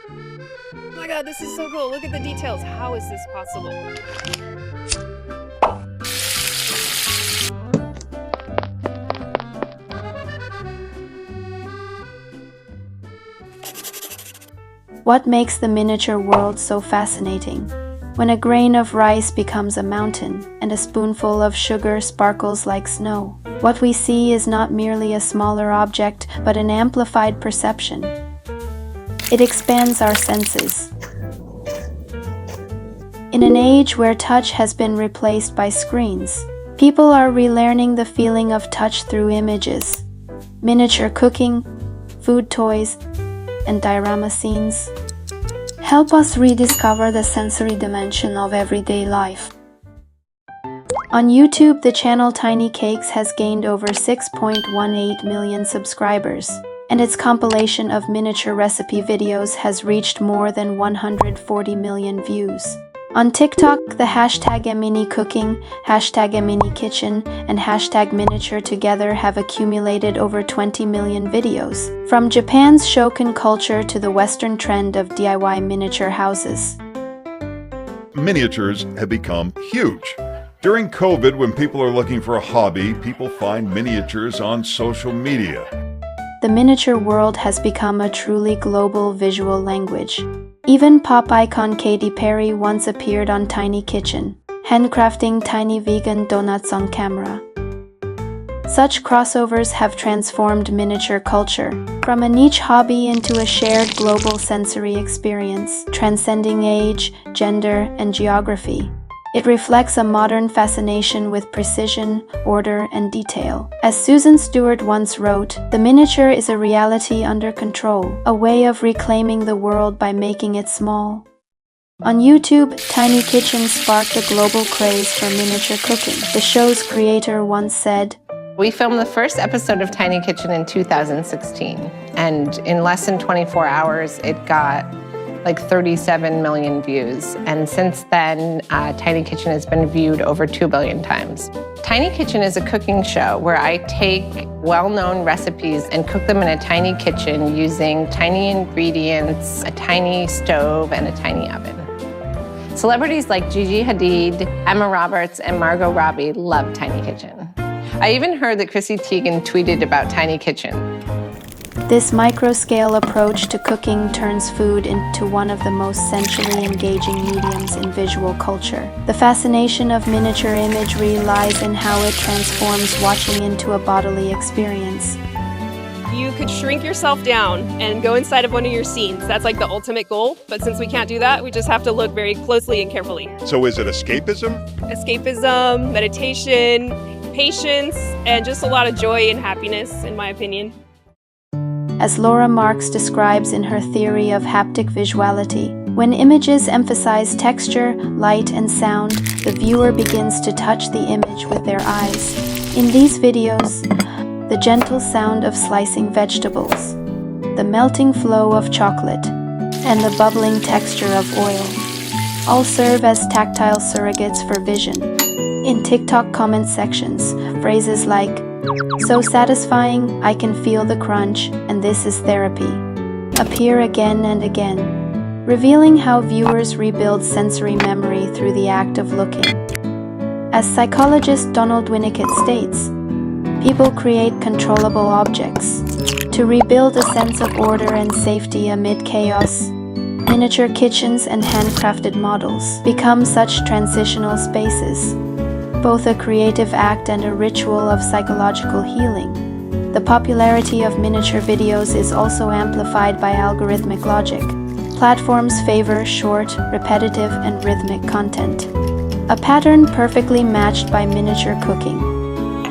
Oh my god, this is so cool. Look at the details. How is this possible? What makes the miniature world so fascinating? When a grain of rice becomes a mountain and a spoonful of sugar sparkles like snow, what we see is not merely a smaller object, but an amplified perception. It expands our senses. In an age where touch has been replaced by screens, people are relearning the feeling of touch through images, miniature cooking, food toys, and diorama scenes help us rediscover the sensory dimension of everyday life. On YouTube, the channel Tiny Cakes has gained over 6.18 million subscribers, and its compilation of miniature recipe videos has reached more than 140 million views. On TikTok, the hashtag #MiniCooking, hashtag #MiniKitchen, and hashtag miniature together have accumulated over 20 million videos. From Japan's shokin culture to the Western trend of DIY miniature houses, miniatures have become huge. During COVID, when people are looking for a hobby, people find miniatures on social media. the miniature world has become a truly global visual language. Even pop icon Katy Perry once appeared on Tiny Kitchen, handcrafting tiny vegan donuts on camera. Such crossovers have transformed miniature culture from a niche hobby into a shared global sensory experience, transcending age, gender, and geography. It reflects a modern fascination with precision, order, and detail. As Susan Stewart once wrote, "The miniature is a reality under control, a way of reclaiming the world by making it small." On YouTube, Tiny Kitchen sparked a global craze for miniature cooking. The show's creator once said, We filmed the first episode of Tiny Kitchen in 2016, and in less than 24 hours, it got like 37 million views. And since then, Tiny Kitchen has been viewed over 2 billion times. Tiny Kitchen is a cooking show where I take well-known recipes and cook them in a tiny kitchen using tiny ingredients, a tiny stove, and a tiny oven. Celebrities like Gigi Hadid, Emma Roberts, and Margot Robbie love Tiny Kitchen. I even heard that Chrissy Teigen tweeted about Tiny Kitchen. This micro-scale approach to cooking turns food into one of the most sensually engaging mediums in visual culture. The fascination of miniature imagery lies in how it transforms watching into a bodily experience. You could shrink yourself down and go inside of one of your scenes. That's like the ultimate goal. But since we can't do that, we just have to look very closely and carefully. So is it escapism? Escapism, meditation, patience, and just a lot of joy and happiness, in my opinion. As Laura Marks describes in her theory of haptic visuality, when images emphasize texture, light, and sound, the viewer begins to touch the image with their eyes. In these videos, the gentle sound of slicing vegetables, the melting flow of chocolate, and the bubbling texture of oil all serve as tactile surrogates for vision. In TikTok comment sections, phrases like, "So satisfying, I can feel the crunch, and this is therapy," appear again and again, revealing how viewers rebuild sensory memory through the act of looking. As psychologist Donald Winnicott states, people create controllable objects to rebuild a sense of order and safety amid chaos. Miniature kitchens and handcrafted models become such transitional spaces, both a creative act and a ritual of psychological healing. The popularity of miniature videos is also amplified by algorithmic logic. Platforms favor short, repetitive, and rhythmic content, a pattern perfectly matched by miniature cooking.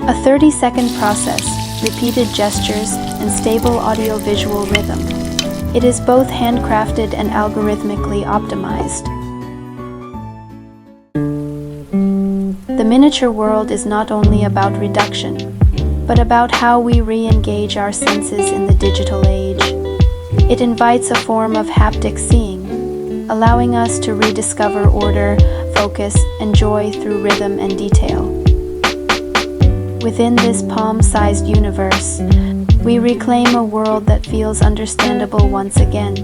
A 30-second process, repeated gestures, and stable audio-visual rhythm. It is both handcrafted and algorithmically optimized. The miniature world is not only about reduction, but about how we re-engage our senses in the digital age. It invites a form of haptic seeing, allowing us to rediscover order, focus, and joy through rhythm and detail. Within this palm-sized universe, we reclaim a world that feels understandable once again.